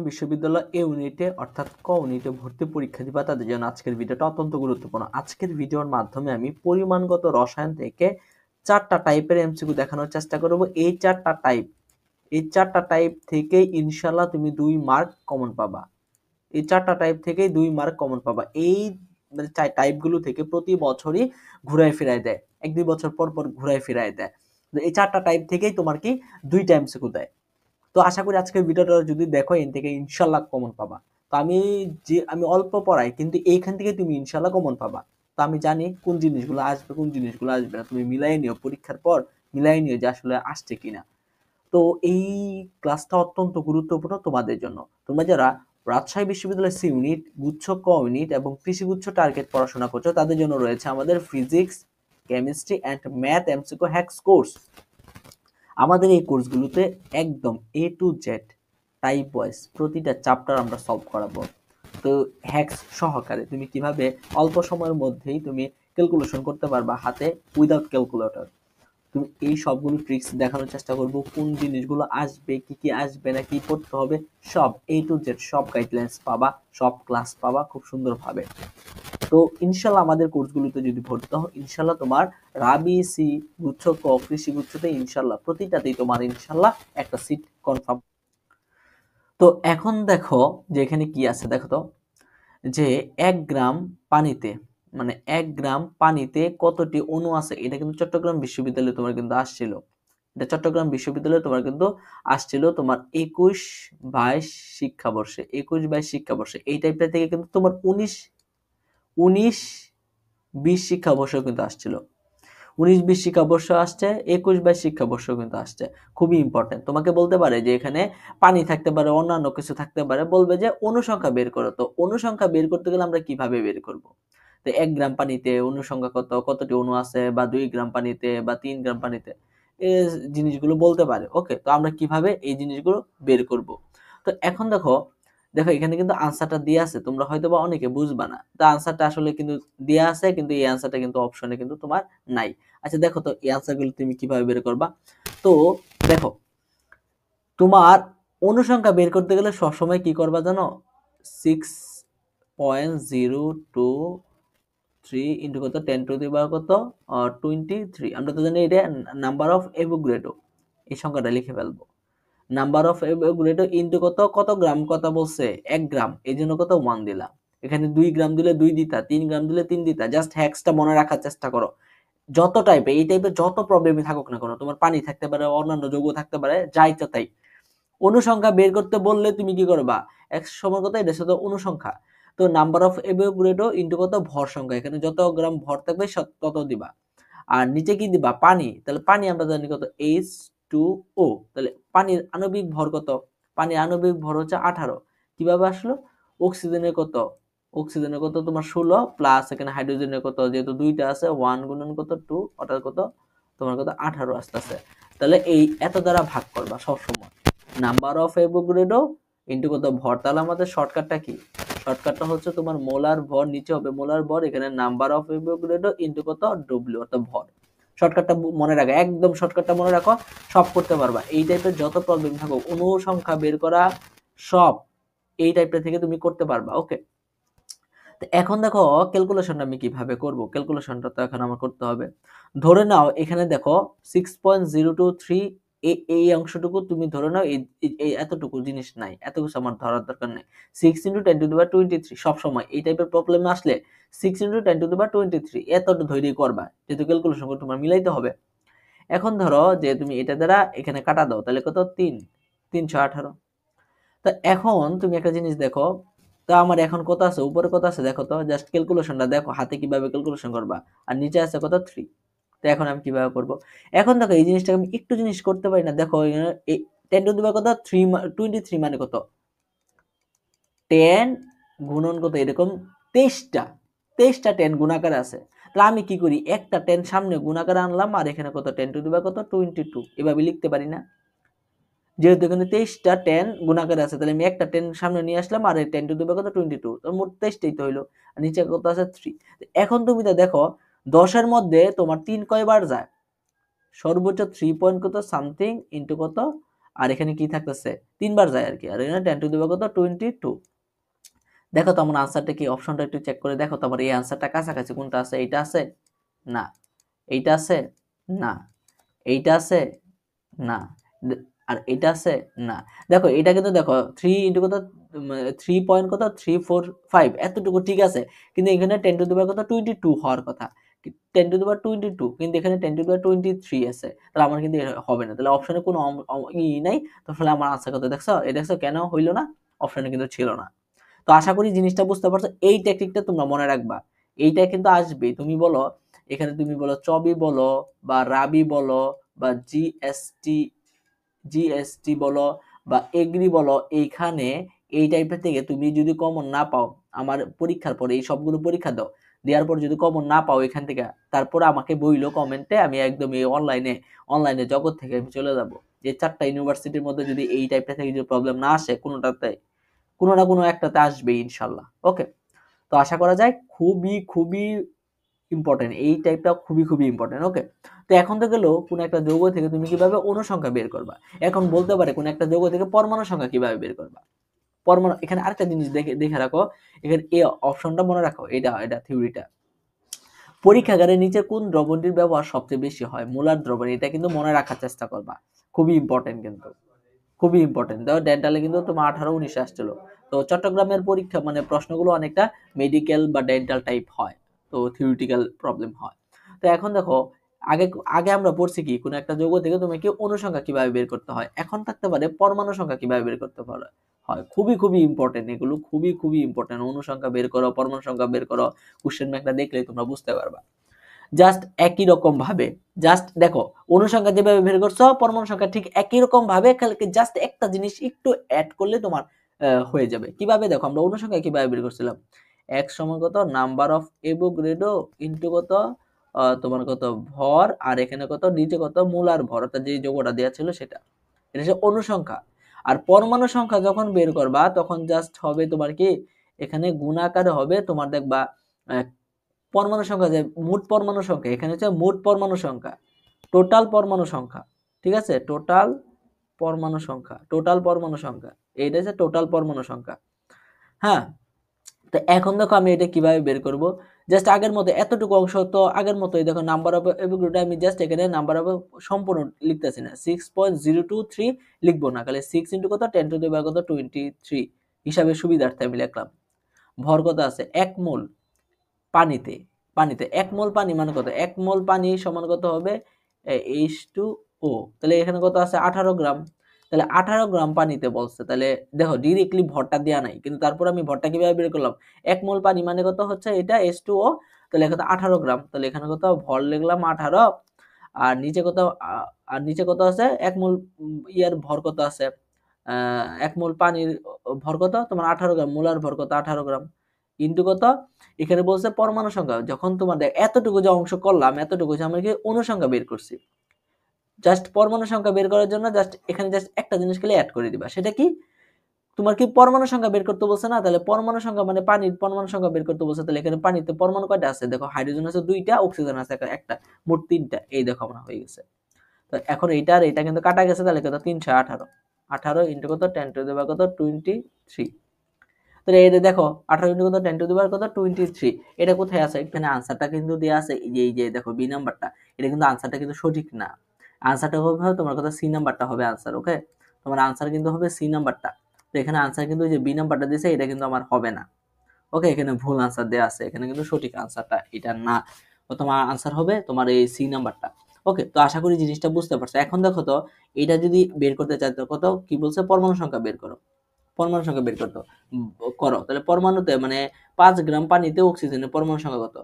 বিশ্ববিদ্যালয় এ ইউনিটে অর্থাৎ ক ইউনিটে ভর্তি পরীক্ষা দিবা তাদের জন্য আজকের ভিডিওটা অত্যন্ত গুরুত্বপূর্ণ। আজকের ভিডিওর মাধ্যমে আমি পরিমাণগত রসায়ন থেকে 4টা টাইপের এমসিকিউ দেখানোর চেষ্টা করব। এই চারটা টাইপ থেকে ইনশাআল্লাহ তুমি 2 মার্ক কমন পাবা। এই 4টা টাইপ থেকে 2 মার্ক কমন পাবা। এই মানে টাইপগুলো থেকে প্রতি বছরই ঘুরায় ফিরায় দেয়, 1-2 বছর পর পর ঘুরায় ফিরায় দেয়। এই 4টা টাইপ থেকেই তোমার কি 2টা এমসিকিউ দেয়। তো আশা করি আজকের ভিডিওটা যদি দেখো এখান থেকে ইনশাল্লাহ কমন পাবা। তো আমি অল্প পড়াই, কিন্তু এইখান থেকে তুমি ইনশাল্লাহ কমন পাবা। তো আমি জানি কোন জিনিসগুলো আসবে কোন জিনিসগুলো আসবে না, তুমি মিলাই নিও, পরীক্ষার পর মিলাই নিও যে আসলে আসছে কিনা। তো এই ক্লাসটা অত্যন্ত গুরুত্বপূর্ণ তোমাদের জন্য। তোমরা যারা রাজশাহী বিশ্ববিদ্যালয় সি ইউনিট, গুচ্ছ ক ইউনিট এবং কৃষিগুচ্ছ টার্গেট পড়াশোনা করছো তাদের জন্য রয়েছে আমাদের physics, chemistry and math MCQ hacks course. আমাদের এই কোর্সগুলোতে একদম এ টু জেড টাইপ ওয়াইজ প্রতিটা চ্যাপ্টার আমরা সলভ করাবো। তো হ্যাক্স সহকারে তুমি কিভাবে অল্প সময়ের মধ্যেই তুমি ক্যালকুলেশন করতে পারবা হাতে উইদাউট ক্যালকুলেটর। তুমি এই সবগুলো ট্রিক্স দেখানোর চেষ্টা করব, কোন জিনিসগুলো আসবে, কি কি আসবে না, কি করতে হবে, সব এ টু জেড সব গাইডলাইন্স পাবা, সব ক্লাস পাবা খুব সুন্দরভাবে। তো ইনশাল্লাহ আমাদের কোর্সগুলোতে যদি ভর্তি হও ইনশাল্লাহ তোমার রাবি সি গুচ্ছ ক কৃষি গুচ্ছতে ইনশাল্লাহ প্রতিটাতেই তোমার ইনশাল্লাহ একটা সিট কনফার্ম। তো এখন দেখো যে এখানে কি আছে, দেখো তো যে 1 গ্রাম পানিতে মানে 1 গ্রাম পানিতে কতটি অণু আছে, এটা কিন্তু চট্টগ্রাম বিশ্ববিদ্যালয়ে তোমার কিন্তু আসছিল। এটা চট্টগ্রাম বিশ্ববিদ্যালয়ে তোমার কিন্তু আসছিল তোমার 21-22 শিক্ষাবর্ষে, 21-22 শিক্ষাবর্ষে। এই টাইপটা থেকে কিন্তু তোমার 19-20 শিক্ষাবর্ষ কিন্তু আসছিল। 19-20 শিক্ষাবর্ষ আসছে, 21-22 শিক্ষাবর্ষ কিন্তু আসছে। খুবই ইম্পর্টেন্ট। তোমাকে বলতে পারে যে এখানে পানি থাকতে পারে, অন্যান্য কিছু থাকতে পারে, বলবে যে অনুসংখ্যা বের করো। তো অনুসংখ্যা বের করতে গেলে আমরা কিভাবে বের করব? তো 1 গ্রাম পানিতে অনুসংখ্যা কত, কতটি অণু আছে, বা 2 গ্রাম পানিতে বা 3 গ্রাম পানিতে, এই জিনিসগুলো বলতে পারে। ওকে, তো আমরা কিভাবে এই জিনিসগুলো বের করব? তো এখন দেখো দেখো এখানে কিন্তু আনসারটা দেয়া আছে, তোমরা হয়তো বা অনেকে বুঝবা না। তো আনসারটা আসলে কিন্তু দেয়া আছে, কিন্তু এই আনসারটা কিন্তু অপশনে কিন্তু তোমার নাই। আচ্ছা দেখো তো এই আনসারগুলো তুমি কিভাবে বের করবা। তো দেখো তোমার অনুসংখ্যা বের করতে গেলে সবসময় কি করবা জানো, 6.023 ইন্টু কত 10 টু দি পাওয়ার কত 23। আমরা তো জানি এটা নাম্বার অফ এভোগাড্রো, এই সংখ্যাটা লিখে ফেলবো। নাম্বার অফ এভোগাড্রো ইনটু কত, কত গ্রাম কথা বলছে 1 গ্রাম, এই জন্য কত 1 দিলাম। এখানে 2 গ্রাম দিলে 2 দিতা, 3 গ্রাম দিলে 3 দিতা। জাস্ট হ্যাক্সটা মনে রাখার চেষ্টা করো। যত টাইপে এই টাইপের যত প্রবলেমই থাকুক না কেন, তোমার পানি থাকতে পারে, অন্যান্য যৌগ থাকতে পারে, যা ইচ্ছা তাই। অনুসংখ্যা বের করতে বললে তুমি কি করবা, এক সময় কত, এটা সাথে অনুসংখ্যা। তো নাম্বার অফ এভোগাড্রো ইনটু কত ভর সংখ্যা, এখানে যত গ্রাম ভর থাকবে তত দিবা। আর নিচে কি দিবা, পানি। তাহলে পানি আমরা জানি কত H2O। তাহলে পানির আণবিক ভর কত, পানির আণবিক ভর হচ্ছে 18। কিভাবে আসলো, অক্সিজেনের কত, অক্সিজেনের কত তোমার 16 প্লাস এখানে হাইড্রোজেনের কত, যেহেতু দুইটা আছে 1 গুণন কত 2, অর্থাৎ কত তোমার কত 18 আসতেছে। তাহলে এই এত দ্বারা ভাগ করবা সবসময়, নাম্বার অফ এভোগাড্রো ইনটু কত ভর। তাহলে আমাদের শর্টকাটটা কি, শর্টকাটটা হচ্ছে তোমার মোলার ভর, নিচে হবে মোলার ভর, এখানে নাম্বার অফ এভোগাড্রো ইনটু কত ডব্লিউ অর্থাৎ ভর। শর্টকাটটা মনে রাখো, একদম শর্টকাটটা মনে রাখো, সব করতে পারবা। এই টাইপের যত প্রবলেম থাকো, অনুসংখ্যা বের করা সব এই টাইপটা থেকে তুমি করতে পারবা। ওকে, তো এখন দেখো ক্যালকুলেশনটা আমি কিভাবে করব। ক্যালকুলেশনটা তো এখন আমার করতে হবে। ধরে নাও এখানে দেখো 6.023, এই অংশটুকু তুমি ধরে নাও, এই এতটুকু জিনিস নাই, এত কিছু আমার ধরার দরকার নেই। 6 × 10⁻23 সবসময় এই টাইপের প্রবলেম আসলে 6 × 10⁻23 এতটা ধৈর্য করবা, যেহেতু ক্যালকুলেশন করে তোমার মিলাইতে হবে। এখন ধরো যে তুমি এটা দ্বারা এখানে কাটা দাও, তাহলে কত 318। তো এখন তুমি একটা জিনিস দেখো, তো আমার এখন কত আছে, উপরে কত আছে দেখো তো, জাস্ট ক্যালকুলেশনটা দেখো হাতে কিভাবে ক্যালকুলেশন করবা। আর নিচে আছে কত 3। তো এখন আমি কিভাবে করব, এখন দেখো এই জিনিসটা আমি একটু জিনিস করতে পারি না। দেখো এই 10 টু দি পাওয়ার কত 23 মানে কত 10 গুণন কত এরকম 23টা 10 গুণাকারে আছে। তাহলে আমি কি করি, একটা 10 সামনে গুণাকারে আনলাম, আর এখানে কত 10 টু দি পাওয়ার কত 22, এভাবে লিখতে পারি না। যেহেতু এখানে 23টা 10 গুণাকারে আছে, তাহলে আমি একটা 10 সামনে নিয়ে আসলাম, আর এই 10 টু দি পাওয়ার কত 22, তো মোট 23টাই তো হইলো। আর নিচে কত আছে 3। এখন তুমি তো দেখো 10 এর মধ্যে তোমার 3 কয়বার যায়, সর্বোচ্চ 3 পয়েন্ট কত সামথিং ইনটু কত আর এখানে কি থাকতেছে 3 বার যায় আর কি, আর এখানে 10 টু দি পাওয়ার কত 22। দেখো তো আমার আনসারটা কি, অপশনটা একটু চেক করে দেখো তো আমার এই আনসারটা কাছাকাছি কোনটা আছে, এইটা আছে না, এইটা আছে না, এইটা আছে না, আর এটা আছে না। দেখো এটা কিন্তু দেখো 3 ইন্টু কত 3 পয়েন্ট কত 345 এতটুকু ঠিক আছে, কিন্তু এখানে 10 টু দি পাওয়ার কত 22 হওয়ার কথা, 10 টু দি পাওয়ার 22, কিন্তু এখানে 10 টু দি পাওয়ার 23 আছে, তাহলে আমার কিন্তু এটা হবে না, তাহলে অপশনে কোনো ই নাই, তাহলে আমার আনসার কত দেখছো, এই দেখছো কেন হইলো না, অপশনে কিন্তু ছিল না। তো আশা করি জিনিসটা বুঝতে পারছো, এই টেকনিকটা তোমরা মনে রাখবা, এইটা কিন্তু আসবে, তুমি বলো এখানে, তুমি বলো চবি বলো বা রাবি বলো বা জিএসটি বলো বা এগ্রি বলো, এইখানে এই টাইপের থেকে তুমি যদি কমন না পাও, আমার পরীক্ষার পরে এই সবগুলো পরীক্ষা দাও, দেওয়ার পর যদি কমন না পাও এখান থেকে, তারপরে আমাকে বইলো কমেন্টে, আমি একদম এই অনলাইনে জগৎ থেকে আমি চলে যাব। যে 4টা ইউনিভার্সিটির মধ্যে যদি এই টাইপটা থেকে যদি প্রবলেম না আসে, কোনোটাতে কোনো না কোনো একটাতে আসবে ইনশাল্লাহ। ওকে, তো আশা করা যায় খুবই খুবই ইম্পর্টেন্ট, এই টাইপটা খুবই খুবই ইম্পর্টেন্ট। ওকে, তো এখন তো গেল কোন একটা যৌগ থেকে তুমি কিভাবে অনুসংখ্যা বের করবা। এখন বলতে পারে কোন একটা যৌগ থেকে পরমাণু সংখ্যা কিভাবে বের করবা। পরমাণু, এখানে আরেকটা জিনিস দেখে দেখে রাখো, এখানে এই অপশনটা মনে রাখো, এটা থিওরিটা, পরীক্ষাগারে নিচে কোন দ্রবণটির ব্যবহার সবচেয়ে বেশি হয়, মোলার দ্রবণ, এটা কিন্তু মনে রাখার চেষ্টা করবা, খুবই ইম্পর্টেন্ট কিন্তু, খুবই ইম্পর্টেন্ট। দেখো ডেন্টালে কিন্তু তোমার 18-19 আসছিল, তো চট্টগ্রামের পরীক্ষা মানে প্রশ্নগুলো অনেকটা মেডিকেল বা ডেন্টাল টাইপ হয়, তো থিওরিটিক্যাল প্রবলেম হয়। তো এখন দেখো, আগে আগে আমরা পড়ছি কি, কোন একটা যৌগ থেকে তুমি কি অনুসংখ্যা কিভাবে বের করতে হয়, এখন থাকতে পারে পরমাণু সংখ্যা কিভাবে বের করতে পারে হয়, খুবই খুবই ইম্পর্টেন্ট, এগুলো খুবই খুবই ইম্পর্টেন্ট, অনুসংখ্যা বের করো, পরমাণু সংখ্যা বের করো, কোশ্চেন ব্যাংকটা দেখলেই তোমরা বুঝতে পারবা। জাস্ট একই রকম ভাবে, জাস্ট দেখো অনুসংখ্যা যেভাবে বের করছো, পরমাণু সংখ্যা ঠিক একই রকম ভাবে, খালি জাস্ট একটা জিনিস একটু অ্যাড করলে তোমার হয়ে যাবে। কিভাবে দেখো, আমরা অনুসংখ্যা কিভাবে বের করছিলাম, এক সমান কত নাম্বার অফ এভোগাড্রো ইনটু কত তোমার কত ভর, আর এখানে কত নিচে কত মোলার ভর, অর্থাৎ যে যোগটা দেওয়া ছিল সেটা, এটা হচ্ছে অনুসংখ্যা। আর পরমাণু সংখ্যা যখন বের করবা তখন জাস্ট হবে তোমার কি, এখানে গুণাকারে হবে তোমার, দেখবা পরমাণু সংখ্যা, যে মোট পরমাণু সংখ্যা, এখানে হচ্ছে মোট পরমাণু সংখ্যা, টোটাল পরমাণু সংখ্যা, ঠিক আছে, টোটাল পরমাণু সংখ্যা, টোটাল পরমাণু সংখ্যা, এইটা হচ্ছে টোটাল পরমাণু সংখ্যা। হ্যাঁ, তো এখন দেখো আমি এটা কিভাবে বের করব, জাস্ট আগের মতো এতটুকু অংশ তো আগের মতোই, দেখো নাম্বার অফ এভোগাড্রো, আমি জাস্ট এখানে নাম্বার অফ সম্পূর্ণ লিখতেছি না, 6.023 লিখবো না, খালি 6 ইন্টু কত 10 টু দি পাওয়ার কত 23 হিসাবে সুবিধার্থে আমি লিখলাম। ভর কত আছে 1 মোল পানিতে, পানিতে 1 মোল পানি মানে কত, 1 মোল পানি সমান কত হবে H2O, তাহলে এখানে কত আছে 18 গ্রাম, তাহলে 18 গ্রাম পানিতে বলছে, তাহলে দেখো ডিরেক্টলি ভরটা দেয়া নাই, কিন্তু তারপর আমি ভরটা কিভাবে বের করলাম, 1 মোল পানি মানে কত হচ্ছে এটা H2O, তাহলে এখানে 18 গ্রাম, তাহলে এখানে কত ভর লিখলাম 18, আর নিচে কত আর নিচে কত আছে 1 মোল ইয়ার ভর কত আছে, 1 মোল পানির ভর কত তোমার 18 গ্রাম, মোলার ভর কত 18 গ্রাম, ইনটু কত, এখানে বলছে পরমাণু সংখ্যা, যখন তোমার দেখ এতটুকু যে অংশ করলাম, এতটুকু যে আমরা কি অনুসংখ্যা বের করছি, জাস্ট পরমাণু সংখ্যা বের করার জন্য জাস্ট এখানে জাস্ট একটা জিনিস খালি অ্যাড করে দিবা, সেটা কি, তোমার কি পরমাণু সংখ্যা বের করতে বলছে না, তাহলে পরমাণু সংখ্যা মানে পানির পরমাণু সংখ্যা বের করতে বলছে, তাহলে এখানে পানিতে পরমাণু কয়টা আছে, দেখো হাইড্রোজেন আছে 2টা, অক্সিজেন আছে একটা, মোট 3টা, এই দেখো আমরা হয়ে গেছে। তো এখন এইটা আর এটা কিন্তু কাটা গেছে, তাহলে কত 318, 18 ইনটু কত 10 টু দি পাওয়ার কত 23, তাহলে এটা দেখো 18 ইনটু কত 10 টু দি পাওয়ার কত 23, এটা কোথায় আছে, এখানে আনসারটা কিন্তু দেয়া আছে, এই যে দেখো বি নাম্বারটা, এটা কিন্তু আনসারটা কিন্তু সঠিক না, আনসারটা হবে তোমার কত সি নাম্বারটা হবে আনসার। ওকে, তোমার আনসার কিন্তু হবে সি নাম্বারটা, তো এখানে আনসার কিন্তু যে বি নাম্বারটা দিয়েছে এটা কিন্তু আমার হবে না। ওকে, এখানে ভুল আনসার দেয়া আছে, এখানে কিন্তু সঠিক আনসারটা এটা না, তো তোমার আনসার হবে তোমার এই সি নাম্বারটা। ওকে, তো আশা করি জিনিসটা বুঝতে পারছো। এখন দেখো তো, এটা যদি বের করতে চাই তো কত কি বলছে, পরমাণু সংখ্যা বের করো, পরমাণু সংখ্যা বের করতে করো, তাহলে পরমাণুতে মানে 5 গ্রাম পানিতে অক্সিজেনের পরমাণু সংখ্যা কত,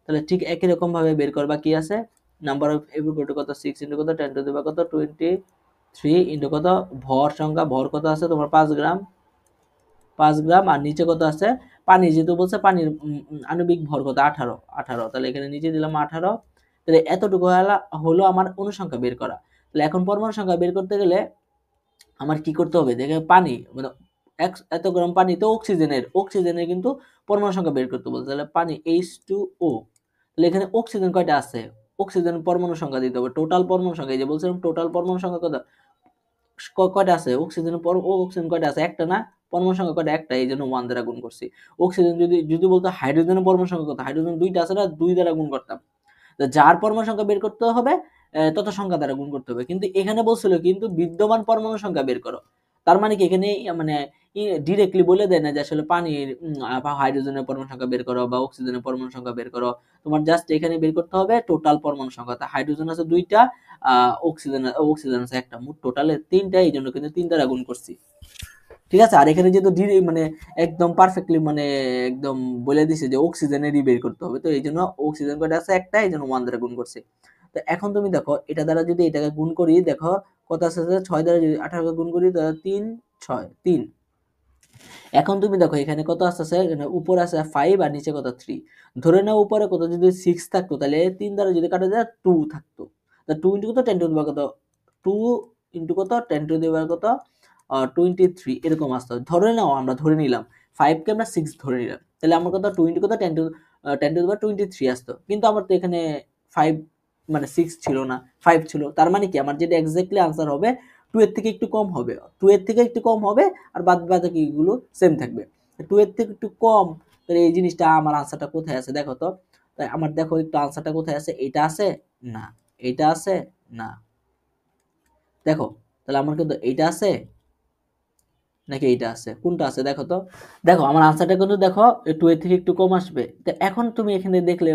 তাহলে ঠিক একই রকম ভাবে বের করবা, কি আছে নাম্বার অফ এভোগাড্রো কত 6 ইনটু কত 10 টু দি পাওয়ার কত 23 ইনটু কত ভর সংখ্যা, ভর কত আছে তোমার 5 গ্রাম, 5 গ্রাম, আর নিচে কত আছে পানি, যেহেতু বলছে পানির আণবিক ভর কত 18, তাহলে এখানে নিচে দিলাম 18, তাহলে এতটুকু হলো আমার অনুসংখ্যা বের করা। তাহলে এখন পরমাণু সংখ্যা বের করতে গেলে আমার কি করতে হবে, দেখে পানি মানে এত গ্রাম পানিতে অক্সিজেনের কিন্তু পরমাণু সংখ্যা বের করতে বলছে, তাহলে পানি H2O, তাহলে এখানে অক্সিজেন কয়টা আছে, অক্সিজেন পরমাণু সংখ্যা দিতে হবে, টোটাল পরমাণু সংখ্যা, এই যে বলছিলাম টোটাল পরমাণু সংখ্যা কত কয়টা আছে অক্সিজেনের অক্সিজেন কয়টা আছে, একটা না, পরমাণু সংখ্যা কয়টা, একটা, এই জন্য 1 দ্বারা গুণ করছি। অক্সিজেন যদি যদি বলতো হাইড্রোজেনের পরমাণু সংখ্যা কত, হাইড্রোজেন 2টা আছে না, 2 দ্বারা গুণ করতাম। যার পরমাণু সংখ্যা বের করতে হবে তত সংখ্যা দ্বারা গুণ করতে হবে, কিন্তু এখানে বলছিল কিন্তু বিদ্যমান পরমাণু সংখ্যা বের করো। তার মানে কি এখানে মানে ডিরেক্টলি বলে দেয় না যে আসলে পানির হাইড্রোজেনের পরমাণু সংখ্যা বের করো বা অক্সিজেনের পরমাণু সংখ্যা বের করো। তোমার জাস্ট এখানে বের করতে হবে টোটাল পরমাণু সংখ্যা। তা হাইড্রোজেন আছে 2টা, অক্সিজেন আছে একটা, মোট টোটালে 3টা, এই জন্য কিন্তু 3 দ্বারা গুণ করছি। ঠিক আছে। আর এখানে যেহেতু মানে একদম পারফেক্টলি মানে একদম বলে দিছে যে অক্সিজেনেরই বের করতে হবে, তো এই জন্য অক্সিজেন কয়টা আছে, একটা, এই জন্য 1 দ্বারা গুণ করছি। তো এখন তুমি দেখো এটা দ্বারা যদি এটাকে গুণ করি, দেখো কত আছে, 6 দ্বারা যদি 18 কে গুণ করি তাহলে 3 6 3। এখন তুমি দেখো এখানে কত আসতেছে, উপরে আছে 5 আর নিচে কত 3। ধরে নাও উপরে কত যদি 6 থাকতো, তাহলে 3 দ্বারা যদি কাটা যায় 2 থাকতো। তা 2 ইনটু কত 10 টু দি পাওয়ার কত, 2 ইনটু কত 10 টু দি পাওয়ার কত 23 এরকম আসতো। ধরে নাও আমরা ধরে নিলাম 5 কে আমরা 6 ধরে নিলাম, তাহলে আমার কত 2 ইনটু কত 10 টু দি পাওয়ার 23 আসতো। কিন্তু আমার তো এখানে 5 মানে 6 ছিল না, 5 ছিল। তার মানে কি আমার যেটা এক্স্যাক্টলি आंसर হবে 2 এর থেকে একটু কম হবে, 2 এর থেকে একটু কম হবে, আর বাদ বাকি গুলো সেম থাকবে। 2 এর থেকে একটু কম, তাহলে এই জিনিসটা আমার আনসারটা কোথায় আছে দেখো তো। তাই আমার দেখো একটু আনসারটা কোথায় আছে, এটা আছে না, এটা আছে না, দেখো তাহলে আমার কিন্তু এইটা আছে নাকি এইটা আছে, কোনটা আছে দেখো তো। দেখো আমার আনসারটা কিন্তু দেখো 2 এর থেকে একটু কম আসবে। তো এখন তুমি এখানে দেখলে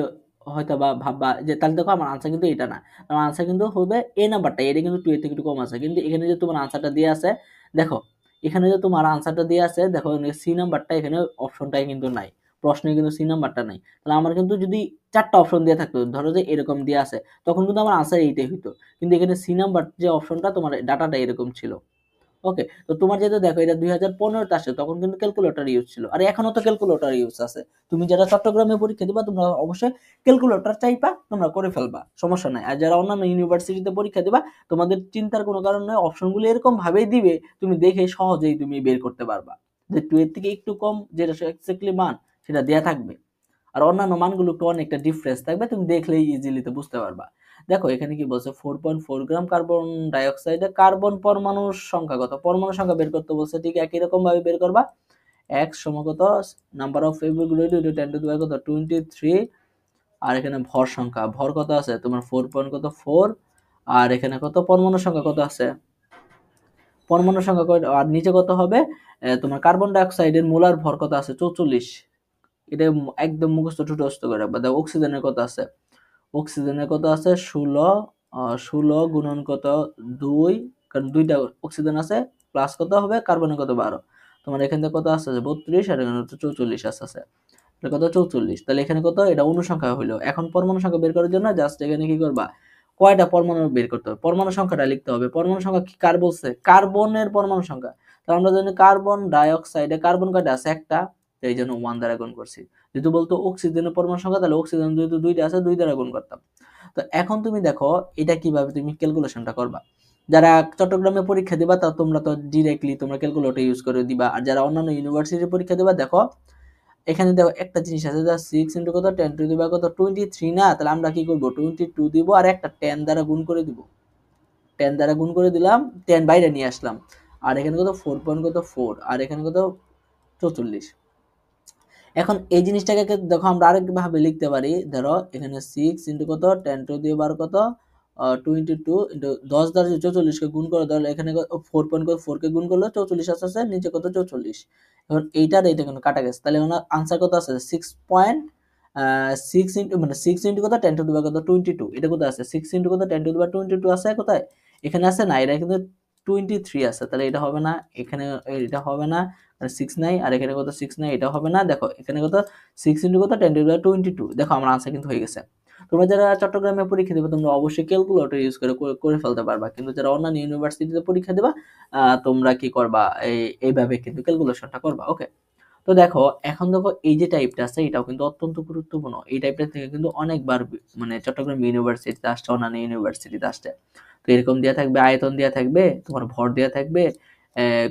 হয়তো বা ভাববা যে তাহলে দেখো আমার আনসার কিন্তু এটা না, আমার আনসার কিন্তু হবে এই নাম্বারটা, এটা কিন্তু 2 এর থেকে একটু কম আছে। কিন্তু এখানে যে তোমার আনসারটা দিয়ে আছে, দেখো এখানে যে তোমার আনসারটা দিয়ে আছে, দেখো সি নাম্বারটা এখানে অপশনটাই কিন্তু নাই, প্রশ্নে কিন্তু সি নাম্বারটা নাই। তাহলে আমার কিন্তু যদি 4টা অপশন দিয়ে থাকতো, ধরো যে এরকম দিয়ে আছে, তখন কিন্তু আমার আনসার এইটাই হইতো। কিন্তু এখানে সি নাম্বার যে অপশনটা, তোমার ডাটাটা এরকম ছিল। ওকে, তো তোমার যেহেতু দেখো এটা 2015-তে আসে, তখন কিন্তু ক্যালকুলেটর ইউজ ছিল, আর এখনো তো ক্যালকুলেটর ইউজ আছে। তুমি যারা চট্টগ্রামে পরীক্ষা দিবা তোমরা অবশ্যই ক্যালকুলেটর চাইবা, তোমরা করে ফেলবা, সমস্যা নাই। আর যারা অন্যান্য ইউনিভার্সিটিতে পরীক্ষা দিবা, তোমাদের চিন্তার কোনো কারণ নয়, অপশনগুলো এরকম ভাবেই দিবে, তুমি দেখে সহজেই তুমি বের করতে পারবা যে 2 এর থেকে একটু কম যেটা এক্স্যাক্টলি মান সেটা দেয়া থাকবে, আর অন্যান্য মানগুলো একটু অনেকটা ডিফারেন্স থাকবে, তুমি দেখলেই ইজিলি তো বুঝতে পারবা। দেখো এখানে কি বলছে 4.4 গ্রাম কার্বন ডাইঅক্সাইডে কার্বন পরমাণুর সংখ্যা কত, পরমাণু সংখ্যা বের করতে বলছে, ঠিক একই রকম ভাবে বের করবা। x সমান কত, নাম্বার অফ এভোগাড্রো 10 টু দি পাওয়ার কত 23, আর এখানে ভর সংখ্যা, ভর কত আছে তোমার 4.4, আর এখানে কত পরমাণু সংখ্যা কত আছে, পরমাণু সংখ্যা কত, আর নিচে কত হবে তোমার কার্বন ডাইঅক্সাইডের মোলার ভর কত আছে 44। এটা একদম মুখস্থ টুটস্থ করে রাখবা। দেখো অক্সিজেনের কত আছে, অক্সিজেনের কত আছে 16, 16 গুণন কত 2, কারণ 2টা অক্সিজেন আছে, প্লাস কত হবে কার্বনের কত 12, তোমার এখান থেকে কত আছে 32, আর এখানে 44 আছে, তাহলে কত 44। তাহলে এখানে কত, এটা অনুসংখ্যা হইলো। এখন পরমাণু সংখ্যা বের করার জন্য জাস্ট এখানে কি করবা, কয়টা পরমাণু বের করতে হবে, পরমাণু সংখ্যাটা লিখতে হবে। পরমাণু সংখ্যা কি কার বলছে, কার্বনের পরমাণু সংখ্যা। তাহলে আমরা জানি কার্বন ডাইঅক্সাইডে কার্বন কয়টা আছে, একটা, তো এই জন্য 1 দ্বারা গুণ করছি। যেহেতু বলতো অক্সিজেনের পরমাণু সংখ্যা, তাহলে অক্সিজেন যেহেতু 2টা আছে 2 দ্বারা গুণ করতাম। তো এখন তুমি দেখো এটা কিভাবে তুমি ক্যালকুলেশনটা করবা। যারা চট্টগ্রামে পরীক্ষা দিবা তা তোমরা তো ডিরেক্টলি তোমরা ক্যালকুলেটর ইউজ করে দিবা, আর যারা অন্যান্য ইউনিভার্সিটির পরীক্ষা দিবা, দেখো এখানে দেখো একটা জিনিস আছে, যা 6 ইনটু কত 10 টু দি পাওয়ার কত 23 না, তাহলে আমরা কি করব 22 দিব, আর একটা 10 দ্বারা গুণ করে দিব, 10 দ্বারা গুণ করে দিলাম, 10 বাইরে নিয়ে আসলাম, আর এখানে কত 4.4, আর এখানে কত 44। এখন এই জিনিসটাকে দেখো আমরা আরেক ভাবে লিখতে পারি, ধরো এখানে 6 ইনটু কত 10 টু দি পাওয়ার কত 22 ইনটু 10 দ্বারা 44 কে গুণ করে, তাহলে এখানে 4.4 কে গুণ করলে 44 আসছে, নিচে কত 44। এখন এইটার এইটা কিন্তু কাটা গেছে, তাহলে ওনার आंसर কত আছে 6 ইনটু মানে 6 ইনটু কত 10 টু দি পাওয়ার কত 22, এটা কোথায় আছে 6 ইনটু কত 10 টু দি পাওয়ার 22 আছে কোথায়, এখানে আছে না, এটা কিন্তু 23 আছে, তাহলে এটা হবে না, এখানে এটা হবে না, 6 নাই, আর এখানে কত 6 নাই, এটা হবে না। দেখো এখানে কত 6 ইনটু কত 10 টু দি পাওয়ার 22, দেখো আমার आंसर কিন্তু হয়ে গেছে। তোমরা যারা চট্টগ্রামে পরীক্ষা দিবে তোমরা অবশ্যই ক্যালকুলেটর ইউজ করে ফেলতে পারবা, কিন্তু যারা অন্যান্য ইউনিভার্সিটিতে পরীক্ষা দিবা তোমরা কি করবা, এইভাবে কিন্তু ক্যালকুলেশনটা করবা। ওকে, তো দেখো এখন দেখো এই যে টাইপটা আছে এটাও কিন্তু অত্যন্ত গুরুত্বপূর্ণ, এই টাইপটা থেকে কিন্তু অনেকবার মানে চট্টগ্রাম ইউনিভার্সিটিতে আসছে, অন্যান্য ইউনিভার্সিটিতে আসছে। তো এরকম দেওয়া থাকবে, আয়তন দেওয়া থাকবে, তোমার ভর দেওয়া থাকবে,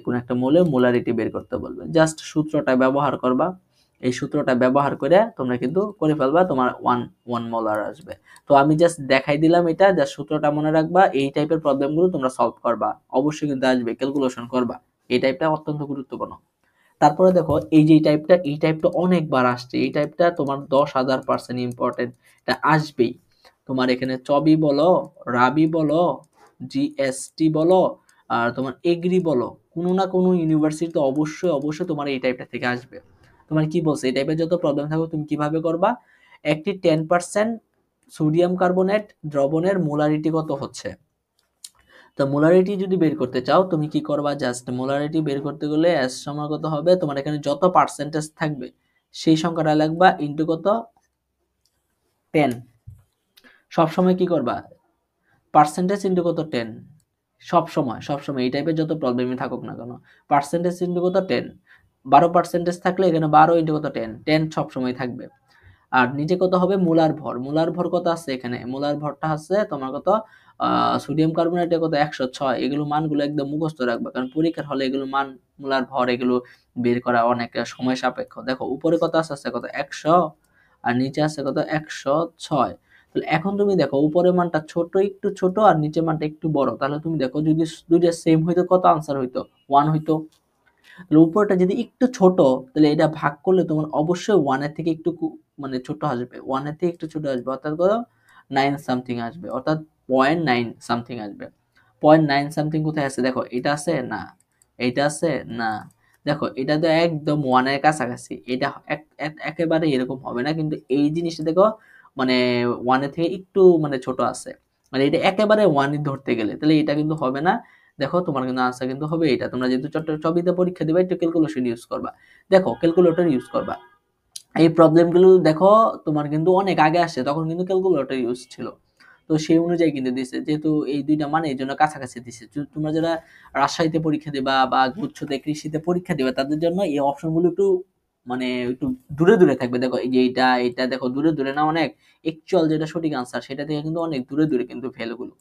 কোন একটা মৌলের মোলারিটি বের করতে বলবে, জাস্ট সূত্রটা ব্যবহার করবা, এই সূত্রটা ব্যবহার করে তোমরা কিন্তু করে ফেলবা, তোমার 1 মোলার আসবে। তো আমি জাস্ট দেখাই দিলাম, এটা জাস্ট সূত্রটা মনে রাখবা, এই টাইপের প্রবলেমগুলো তোমরা সলভ করবা, অবশ্যই কিন্তু আসবে, ক্যালকুলেশন করবা, এই টাইপটা অত্যন্ত গুরুত্বপূর্ণ। তারপরে দেখো এই যে এই টাইপটা অনেকবার আসছে, এই টাইপটা তোমার 10,000% ইম্পর্টেন্ট, এটা আসবেই। তোমার এখানে চবি বলো, রাবি বলো, জিএসটি বলো, আর তোমার এগ্রি বলো, কোনো না কোনো ইউনিভার্সিটিতে অবশ্যই অবশ্যই তোমার এই টাইপটা থেকে আসবে। তোমার কি বলছে, এই টাইপের যত প্রবলেম থাকবে তুমি কিভাবে করবা, একটি 10% সোডিয়াম কার্বনেট দ্রবণের মোলারিটি কত হচ্ছে। তো মোলারিটি যদি বের করতে চাও তুমি কি করবা, জাস্ট মোলারিটি বের করতে গেলে এস সমান কত হবে, তোমার এখানে যত পার্সেন্টেজ থাকবে সেই সংখ্যাটা লাগবা ইনটু কত, 10। সবসময় কি করবা, পার্সেন্টেজ ইনটু কত, 10। সবসময় এই টাইপের যত প্রবলেমই থাকুক না কেন, পার্সেন্টেজ ইনটু কত, 10। 12% থাকলে এখানে 12 ইনটু কত, 10। 10 সবসময় থাকবে। আর নিচে কত হবে, মোলার ভর কত আছে এখানে, মোলার ভরটা আছে তোমার কত, সোডিয়াম কার্বনেটে কত, 106। এগুলো মানগুলো একদম মুখস্থ রাখবে, কারণ পরীক্ষার হলে এগুলো মান, মোলার ভর এগুলো বের করা অনেক সময় সাপেক্ষ। দেখো উপরে কত আছে কত, 100, আর নিচে আছে কত, 106। তাহলে এখন তুমি দেখো উপরের মানটা ছোট, একটু ছোট, আর নিচের মানটা একটু বড়, তাহলে তুমি দেখো যদি দুইটা সেম হইতো কত আনসার হইতো, 1 হইতো। তাহলে উপরটা যদি একটু ছোট, তাহলে এটা ভাগ করলে তোমার অবশ্যই 1 এর থেকে একটু মানে ছোট আসবে, 1 এর থেকে একটু ছোট আসবে, অর্থাৎ কত, 9 সামথিং আসবে, অর্থাৎ 0.9 সামথিং আসবে। 0.9 সামথিং কোথায় আছে দেখো, এটা আছে না, এইটা আছে না, দেখো এটা তো একদম 1 এর কাছাকাছি, এটা একেবারে এরকম হবে না, কিন্তু এই জিনিসটা দেখো মানে 1 এর থেকে একটু মানে ছোট আছে, মানে এটা একেবারে 1 ধরতে গেলে, তাহলে এটা কিন্তু হবে না। দেখো তোমার কিন্তু আনসার কিন্তু হবে এটা। তোমরা যেহেতু ছবিতে পরীক্ষা দিবা, একটু ক্যালকুলেশন ইউজ করবা, দেখো ক্যালকুলেটর ইউজ করবা। এই প্রবলেমগুলো দেখো তোমার কিন্তু অনেক আগে আসছে, তখন কিন্তু ক্যালকুলেটর ইউজ ছিল, তো সেই অনুযায়ী কিন্তু দিছে, যেহেতু এই দুইটা মানে এই জন্য কাছাকাছি দিছে। তোমরা যারা রাজশাহীতে পরীক্ষা দিবা বা গুচ্ছতে কৃষিতে পরীক্ষা দিবা, তাদের জন্য এই অপশনগুলো একটু মানে একটু দূরে দূরে থাকবে। দেখো এই যে এটা দেখো দূরে দূরে না অনেক, অ্যাকচুয়াল যেটা সঠিক আনসার সেটা থেকে কিন্তু অনেক দূরে দূরে কিন্তু ভ্যালুগুলো।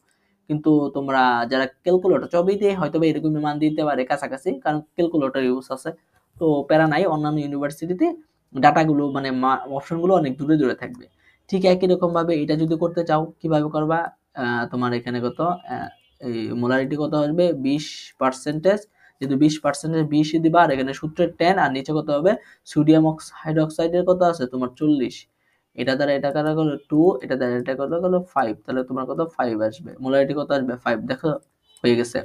কিন্তু তোমরা যারা ক্যালকুলেটর ছবিতে হয়তো বা এরকমই মান দিতে পারে কাছাকাছি, কারণ ক্যালকুলেটর ইউজ আছে, তো প্যারা নাই। অন্যান্য ইউনিভার্সিটিতে ডাটাগুলো মানে অপশনগুলো অনেক দূরে দূরে থাকবে। ঠিক একই রকম ভাবে এটা যদি করতে চাও কিভাবে করবা, তোমার এখানে কত, এই মোলারিটি কত আসবে, 20%, যেহেতু 20% 20 দিবা, আর এখানে সূত্রের 10, আর নিচে কত হবে, সোডিয়াম হাইড্রোক্সাইডের কত আছে তোমার 40, এটা দ্বারা এটা কাটা গেল 2, এটা দ্বারা এটা কত গেল 5, তাহলে তোমার কত 5 আসবে, মোলারিটি কত আসবে 5। দেখো হয়ে গেছে।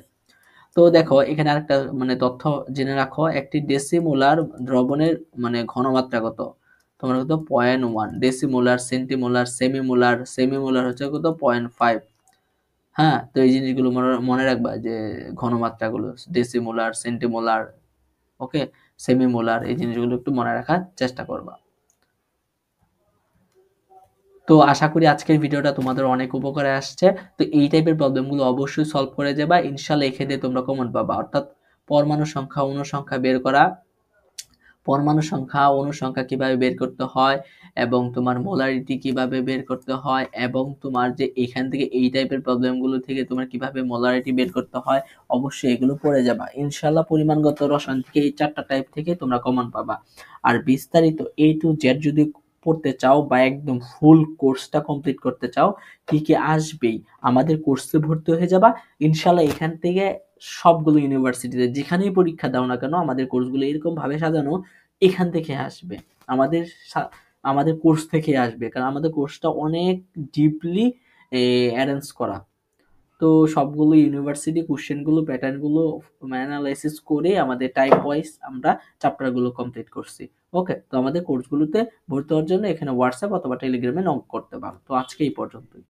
তো দেখো এখানে আরেকটা মানে তথ্য জেনে রাখো, একটি ডেসিমোলার দ্রবণের মানে ঘনমাত্রা কত, তোমার কত 0.1, ডেসিমোলার, সেন্টিমোলার, সেমিমোলার হচ্ছে কত 0.5। হ্যাঁ, তো এই জিনিসগুলো মনে রাখবা, যে ঘনমাত্রাগুলো ডেসিমোলার, সেন্টিমোলার, ওকে, সেমিমোলার, এই জিনিসগুলো একটু মনে রাখার চেষ্টা করবা। তো আশা করি আজকের ভিডিওটা তোমাদের অনেক উপকারে আসছে। তো এই টাইপের প্রবলেমগুলো অবশ্যই সলভ করে যাবা, ইনশাল্লাহ এক্ষেত্রে তোমরা কমন পাবা। অর্থাৎ পরমাণু সংখ্যা, অণু সংখ্যা বের করা, পরমাণু সংখ্যা, অণু সংখ্যা কিভাবে বের করতে হয়, এবং তোমার মোলারিটি কিভাবে বের করতে হয়, এবং তোমার যে এখান থেকে এই টাইপের প্রবলেমগুলো থেকে তোমার কিভাবে মোলারিটি বের করতে হয়, অবশ্যই এগুলো পড়ে যাবা ইনশাল্লাহ। পরিমাণগত রসায়ন থেকে এই 4টা টাইপ থেকে তোমরা কমন পাবা। আর বিস্তারিত A to Z যদি পড়তে চাও বা একদম ফুল কোর্সটা কমপ্লিট করতে চাও, কি কি আসবেই, আমাদের কোর্সে ভর্তি হয়ে যাবা ইনশাল্লাহ। এখান থেকে সবগুলো ইউনিভার্সিটিতে যেখানেই পরীক্ষা দাও না কেন, আমাদের কোর্সগুলো এরকম ভাবে সাজানো, এখান থেকে আসবে, আমাদের আমাদের কোর্স থেকে আসবে, কারণ আমাদের কোর্সটা অনেক ডিপলি অ্যারেঞ্জ করা। তো সবগুলো ইউনিভার্সিটি কোশ্চেনগুলো, প্যাটার্নগুলো অ্যানালাইসিস করে আমাদের টাইপ ওয়াইজ আমরা চ্যাপ্টারগুলো কমপ্লিট করছি। ওকে, তো আমাদের কোর্সগুলোতে ভর্তি হওয়ার জন্য এখানে হোয়াটসঅ্যাপ অথবা টেলিগ্রামে নক করতে পারো। তো আজকে এই পর্যন্তই।